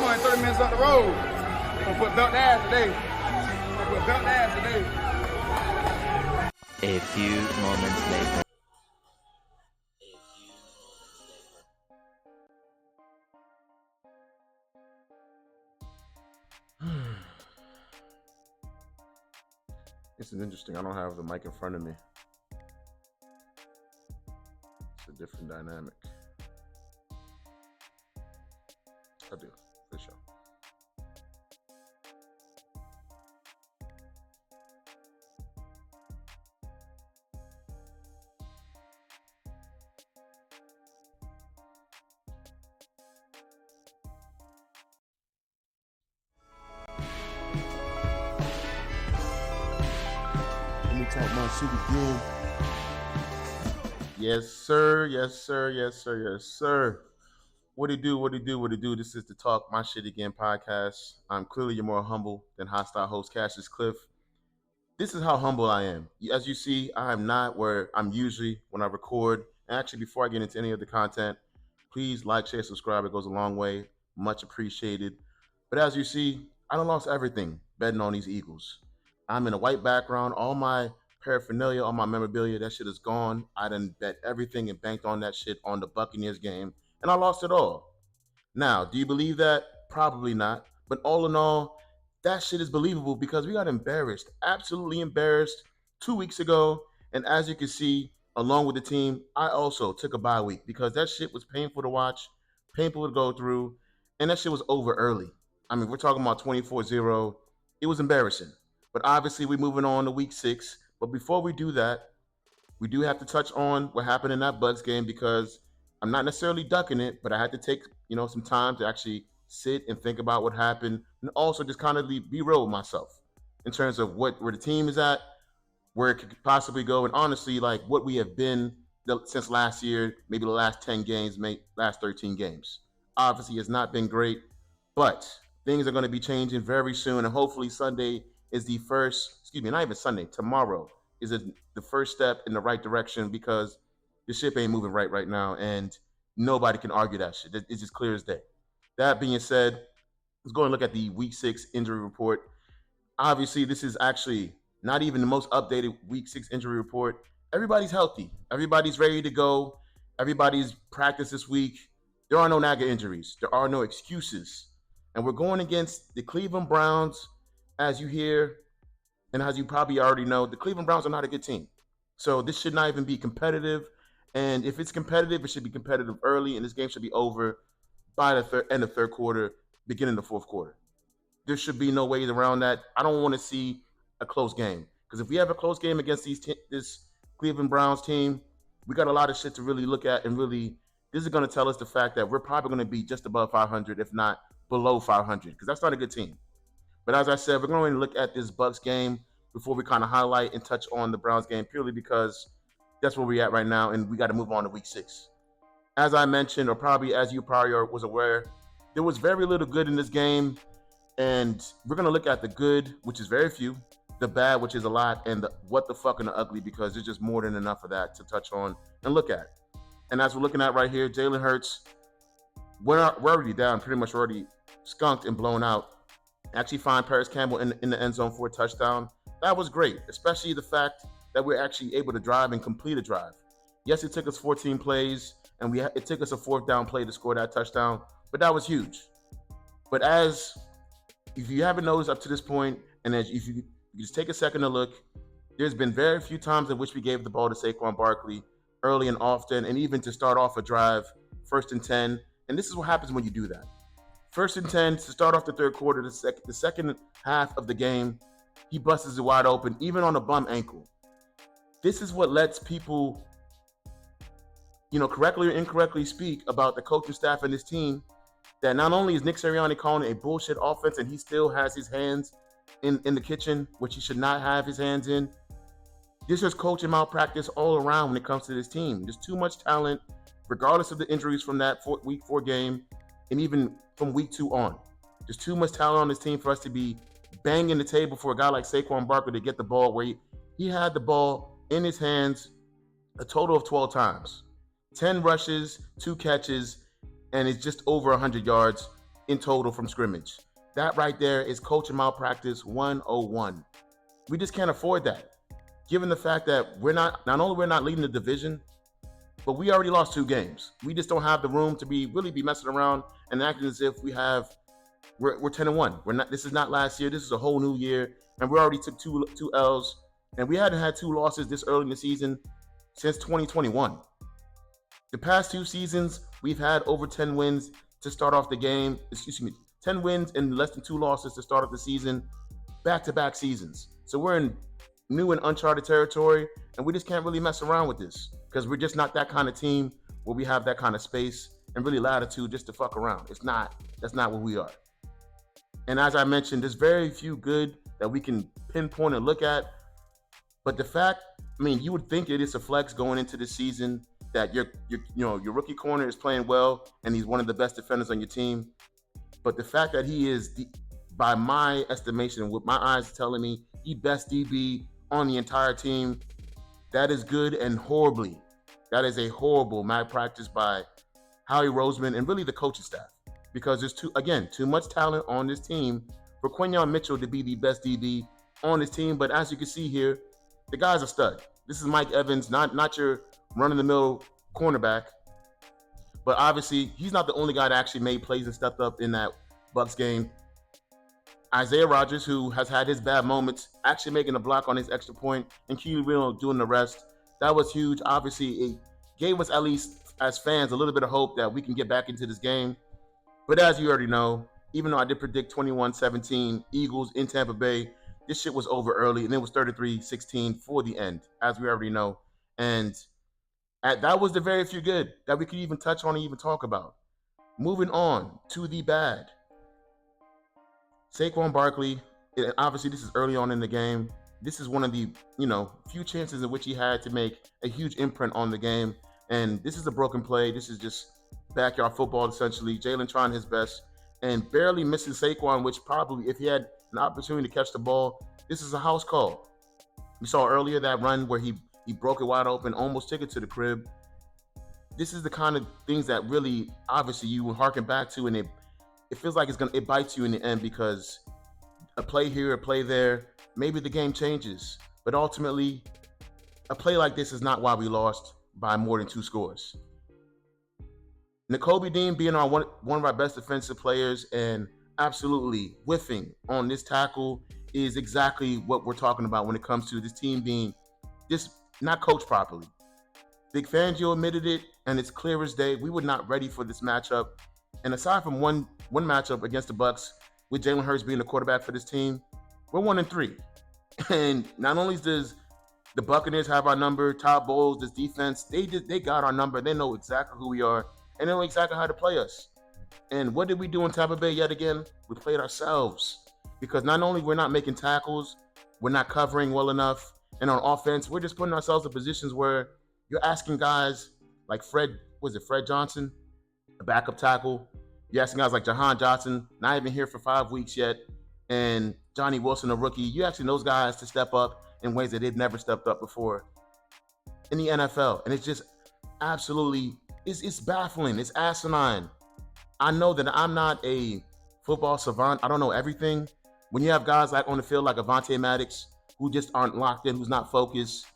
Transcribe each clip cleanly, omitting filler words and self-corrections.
only 30 minutes up the road. Gonna put belt ass today. Gonna put belt ass today. A few moments later. This is interesting. I don't have the mic in front of me. It's a different dynamic. I do, for sure. Let me talk my shit again. Yes, sir. Yes, sir. Yes, sir. Yes, sir. What it do? What it do? What it do? This is the Talk My Shit Again podcast. I'm clearly your more humble than hostile host, Cassius Cliff. This is how humble I am. As you see, I am not where I'm usually when I record. And actually, before I get into any of the content, please like, share, subscribe. It goes a long way. Much appreciated. But as you see, I done lost everything betting on these Eagles. I'm in a white background. All my paraphernalia, all my memorabilia, that shit is gone. I done bet everything and banked on that shit on the Buccaneers game, and I lost it all. Now, do you believe that? Probably not. But all in all, that shit is believable because we got embarrassed, absolutely embarrassed 2 weeks ago. And as you can see, along with the team, I also took a bye week because that shit was painful to watch, painful to go through, and that shit was over early. I mean, we're talking about 24-0. It was embarrassing. But obviously, we're moving on to week 6. But before we do that, we do have to touch on what happened in that Bucs game because I'm not necessarily ducking it, but I had to take, some time to actually sit and think about what happened and also just kind of be real with myself in terms of where the team is at, where it could possibly go, and honestly, like what we have been since last year, maybe the last 10 games, last 13 games. Obviously, it's not been great, but things are going to be changing very soon, and hopefully Sunday is the first, not even Sunday, tomorrow is the first step in the right direction because the ship ain't moving right now, and nobody can argue that shit. It's just clear as day. That being said, let's go and look at the Week 6 injury report. Obviously, this is actually not even the most updated Week 6 injury report. Everybody's healthy. Everybody's ready to go. Everybody's practiced this week. There are no nagging injuries. There are no excuses. And we're going against the Cleveland Browns. As you hear, and as you probably already know, the Cleveland Browns are not a good team. So this should not even be competitive. And if it's competitive, it should be competitive early, and this game should be over by the end of third quarter, beginning of fourth quarter. There should be no ways around that. I don't want to see a close game. Because if we have a close game against this Cleveland Browns team, we got a lot of shit to really look at, and really, this is going to tell us the fact that we're probably going to be just above 500, if not below 500, because that's not a good team. But as I said, we're going to look at this Bucs game before we kind of highlight and touch on the Browns game purely because that's where we're at right now, and we got to move on to Week 6. As I mentioned, or probably as you probably was aware, there was very little good in this game, and we're going to look at the good, which is very few, the bad, which is a lot, and the what the fuck and the ugly because there's just more than enough of that to touch on and look at. And as we're looking at right here, Jalen Hurts, we're already down, pretty much already skunked and blown out. Actually find Paris Campbell in the end zone for a touchdown. That was great, especially the fact that we're actually able to drive and complete a drive. Yes, it took us 14 plays, and it took us a fourth down play to score that touchdown, but that was huge. But if you haven't noticed up to this point, and if you just take a second to look, there's been very few times in which we gave the ball to Saquon Barkley early and often, and even to start off a drive, 1st and 10, and this is what happens when you do that. 1st and 10 to start off the third quarter, the second half of the game, he busts it wide open, even on a bum ankle. This is what lets people, correctly or incorrectly speak about the coaching staff and this team, that not only is Nick Sirianni calling a bullshit offense and he still has his hands in the kitchen, which he should not have his hands in. This is coaching malpractice all around when it comes to this team. There's too much talent, regardless of the injuries from that week 4 game, and even from week 2 on. There's too much talent on this team for us to be banging the table for a guy like Saquon Barkley to get the ball where he had the ball in his hands a total of 12 times. 10 rushes, 2 catches, and it's just over 100 yards. in total from scrimmage. That right there is coaching malpractice 101. We just can't afford that. Given the fact that not only we're not leading the division, but we already lost 2 games. We just don't have the room to really be messing around and acting as if we're 10-1. We're not. This is not last year. This is a whole new year, and we already took two L's, and we hadn't had 2 losses this early in the season since 2021. The past 2 seasons, we've had over 10 wins to start off the game. 10 wins and less than 2 losses to start off the season, back-to-back seasons. So we're in new and uncharted territory, and we just can't really mess around with this because we're just not that kind of team where we have that kind of space and really latitude just to fuck around. That's not what we are. And as I mentioned, there's very few good that we can pinpoint and look at. But the fact, you would think it is a flex going into the season that your rookie corner is playing well and he's one of the best defenders on your team. But the fact that he is, by my estimation, with my eyes telling me, the best DB on the entire team, that is good and horribly. That is a horrible malpractice by Howie Roseman and really the coaching staff. Because there's too much talent on this team for Quinyon Mitchell to be the best DB on this team. But as you can see here, the guy's a stud. This is Mike Evans, not your run-of-the-mill cornerback. But obviously, he's not the only guy that actually made plays and stepped up in that Bucks game. Isaiah Rodgers, who has had his bad moments, actually making a block on his extra point, and Keely Reno doing the rest. That was huge. Obviously, it gave us, at least as fans, a little bit of hope that we can get back into this game. But as you already know, even though I did predict 21-17 Eagles in Tampa Bay, this shit was over early, and it was 33-16 for the end, as we already know. And that was the very few good that we could even touch on and even talk about. Moving on to the bad. Saquon Barkley, obviously this is early on in the game. This is one of the, few chances in which he had to make a huge imprint on the game. And this is a broken play. This is just backyard football, essentially. Jalen trying his best and barely missing Saquon, which probably, if he had an opportunity to catch the ball, this is a house call. We saw earlier that run where he broke it wide open, almost took it to the crib. This is the kind of things that really, obviously, you will harken back to, and it feels like it bites you in the end because a play here, a play there, maybe the game changes. But ultimately, a play like this is not why we lost by more than 2 scores. Nakobe Dean being one of our best defensive players and absolutely whiffing on this tackle is exactly what we're talking about when it comes to this team being just not coached properly. Vic Fangio admitted it, and it's clear as day. We were not ready for this matchup. And aside from one matchup against the Bucks, with Jalen Hurts being the quarterback for this team, we're 1-3. And not only does the Buccaneers have our number, Todd Bowles, this defense, they got our number. They know exactly who we are, and they know exactly how to play us. And what did we do in Tampa Bay yet again? We played ourselves. Because not only we're not making tackles, we're not covering well enough, and on offense, we're just putting ourselves in positions where you're asking guys like Fred Johnson, a backup tackle. You're asking guys like Jahan Johnson, not even here for 5 weeks yet, and Johnny Wilson, a rookie. You're asking those guys to step up in ways that they've never stepped up before in the NFL. And it's just absolutely, it's baffling. It's asinine. I know that I'm not a football savant. I don't know everything. When you have guys like on the field like Avonte Maddox, who just aren't locked in, who's not focused,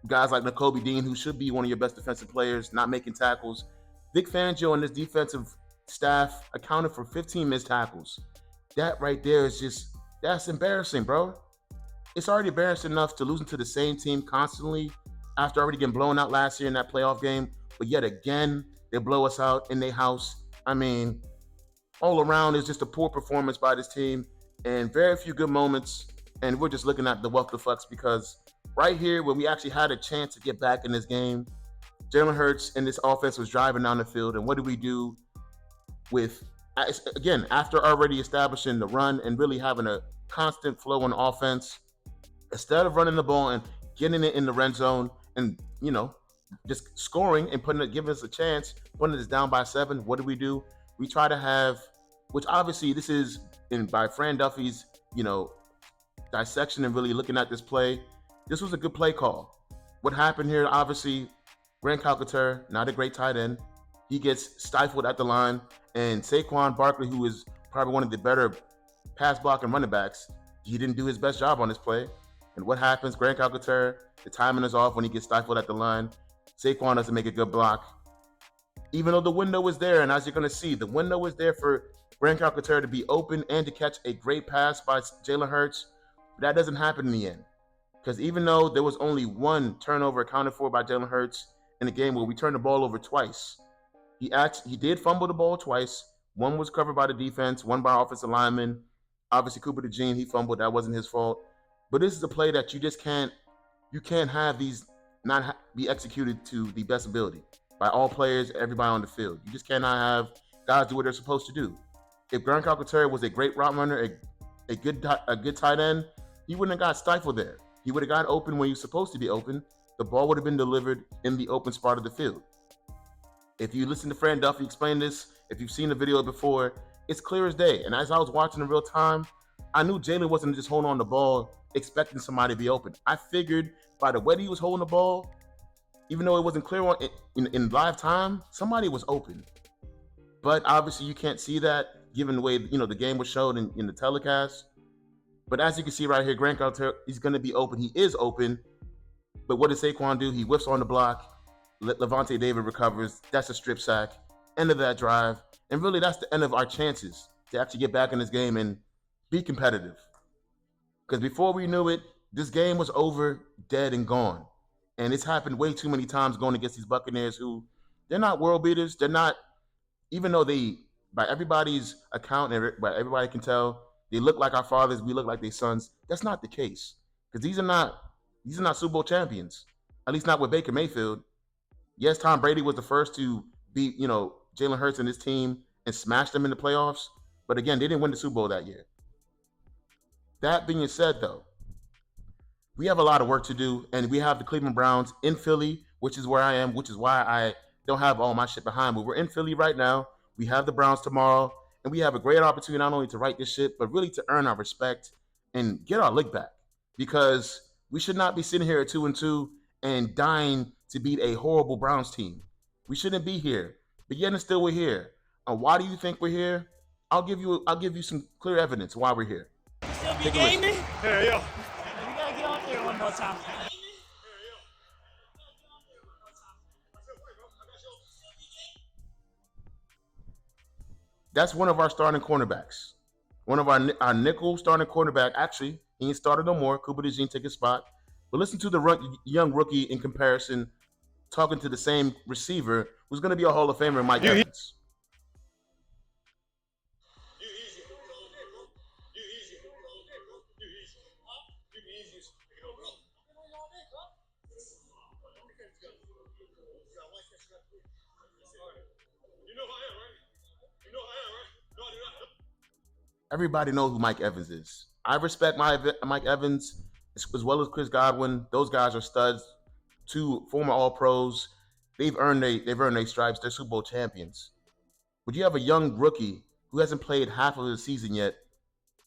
guys like Nakobe Dean, who should be one of your best defensive players, not making tackles. Vic Fangio and his defensive staff accounted for 15 missed tackles. That right there is that's embarrassing, bro. It's already embarrassing enough to losing to the same team constantly after already getting blown out last year in that playoff game. But yet again, they blow us out in their house. All around, it's just a poor performance by this team and very few good moments. And we're just looking at the what the fucks because right here, when we actually had a chance to get back in this game, Jalen Hurts and this offense was driving down the field. And what do we do with, again, after already establishing the run and really having a constant flow on offense, instead of running the ball and getting it in the red zone and, just scoring and giving us a chance, putting us down by 7, what do? We try to have, which obviously this is by Fran Duffy's, dissection and really looking at this play. This was a good play call. What happened here, obviously, Grant Calcaterra, not a great tight end. He gets stifled at the line, and Saquon Barkley, who is probably one of the better pass blocking running backs, he didn't do his best job on this play. And what happens? Grant Calcaterra, the timing is off when he gets stifled at the line. Saquon doesn't make a good block. Even though the window was there, and as you're going to see, the window was there for Grant Calcaterra to be open and to catch a great pass by Jalen Hurts. But that doesn't happen in the end. Because even though there was only one turnover accounted for by Jalen Hurts in a game where we turned the ball over twice, he did fumble the ball twice. One was covered by the defense, one by offensive lineman. Obviously, Cooper DeJean, he fumbled. That wasn't his fault. But this is a play that you can't have these not be executed to the best ability by all players, everybody on the field. You just cannot have guys do what they're supposed to do. If Grant Calcaterra was a great route runner, a good tight end, he wouldn't have got stifled there. He would have got open when he was supposed to be open. The ball would have been delivered in the open spot of the field. If you listen to Fran Duffy explain this, if you've seen the video before, it's clear as day. And as I was watching in real time, I knew Jalen wasn't just holding on the ball expecting somebody to be open. I figured by the way he was holding the ball, even though it wasn't clear in live time, somebody was open. But obviously you can't see that given the way the game was showed in the telecast. But as you can see right here, Grant Calcaterra, he's going to be open. He is open. But what does Saquon do? He whiffs on the block. Lavonte David recovers. That's a strip sack. End of that drive. And really, that's the end of our chances to actually get back in this game and be competitive. Because before we knew it, this game was over, dead and gone. And it's happened way too many times going against these Buccaneers who, they're not world beaters. They're not, even though they, by everybody's account, and by everybody can tell, they look like our fathers, we look like their sons. That's not the case. Because these are not Super Bowl champions. At least not with Baker Mayfield. Yes, Tom Brady was the first to beat, Jalen Hurts and his team and smash them in the playoffs. But again, they didn't win the Super Bowl that year. That being said, though, we have a lot of work to do, and we have the Cleveland Browns in Philly, which is where I am, which is why I don't have all my shit behind. But we're in Philly right now. We have the Browns tomorrow, and we have a great opportunity not only to write this shit, but really to earn our respect and get our lick back. Because we should not be sitting here at 2-2 and dying to beat a horrible Browns team. We shouldn't be here, but yet and still we're here. And why do you think we're here? I'll give you some clear evidence why we're here. Still be Take a listen. gaming? Hell yeah. We gotta get on there one more time. That's one of our starting cornerbacks. One of our nickel starting cornerback. Actually, he ain't started no more. Cooper DeJean took his spot. But listen to the young rookie in comparison, talking to the same receiver who's going to be a Hall of Famer, Mike Evans. Everybody knows who Mike Evans is. I respect Mike Evans as well as Chris Godwin. Those guys are studs. Two former All-Pros. They've earned their stripes. They're Super Bowl champions. But you have a young rookie who hasn't played half of the season yet,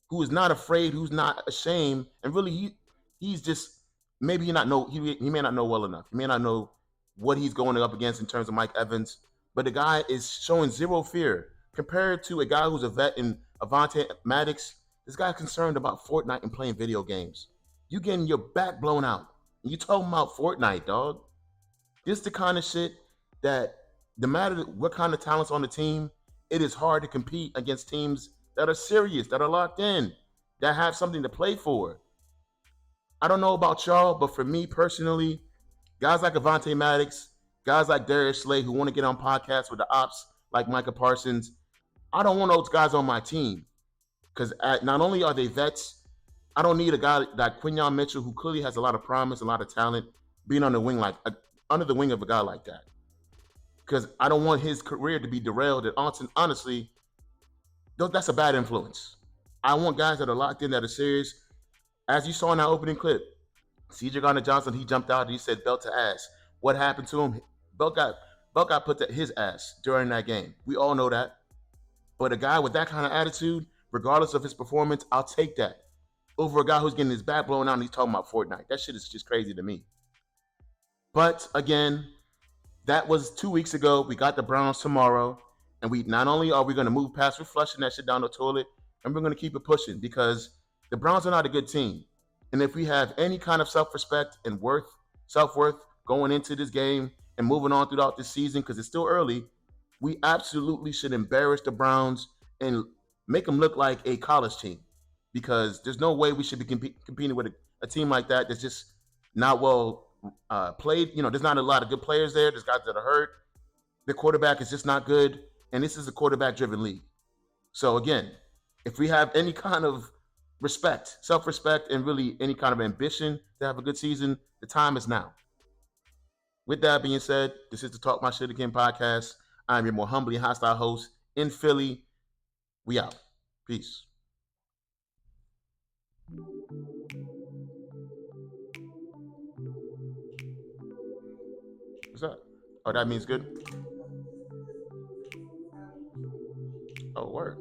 who is not afraid, who's not ashamed, and really he's just maybe he may not know well enough. He may not know what he's going up against in terms of Mike Evans. But the guy is showing zero fear compared to a guy who's a vet in Avonte Maddox. This guy's concerned about Fortnite and playing video games. You getting your back blown out. And you talking about Fortnite, dog. This is the kind of shit that no matter what kind of talent's on the team, it is hard to compete against teams that are serious, that are locked in, that have something to play for. I don't know about y'all, but for me personally, guys like Avonte Maddox, guys like Darius Slay who want to get on podcasts with the ops like Micah Parsons, I don't want those guys on my team. Because not only are they vets, I don't need a guy like Quinyon Mitchell, who clearly has a lot of promise, a lot of talent, being on the wing under the wing of a guy like that. Because I don't want his career to be derailed. And honestly, that's a bad influence. I want guys that are locked in, that are serious. As you saw in that opening clip, C.J. Gardner-Johnson, he jumped out and he said belt to ass. What happened to him? Belt got put to his ass during that game. We all know that. But a guy with that kind of attitude, regardless of his performance, I'll take that over a guy who's getting his back blown out and he's talking about Fortnite. That shit is just crazy to me. But again, That was 2 weeks ago. We got the Browns tomorrow, and we not only are we going to move past, we're flushing that shit down the toilet, and we're going to keep it pushing because the Browns are not a good team. And if we have any kind of self-respect and self-worth going into this game and moving on throughout this season, because it's still early, we absolutely should embarrass the Browns and make them look like a college team, because there's no way we should be competing with a team like that that's just not well played. There's not a lot of good players there. There's guys that are hurt. The quarterback is just not good, and this is a quarterback-driven league. So again, if we have any kind of respect, self-respect, and really any kind of ambition to have a good season, the time is now. With that being said, this is the Talk My Shit Again podcast. I'm your more humbly hostile host in Philly. We out. Peace. What's that? Oh, that means good? Oh, word.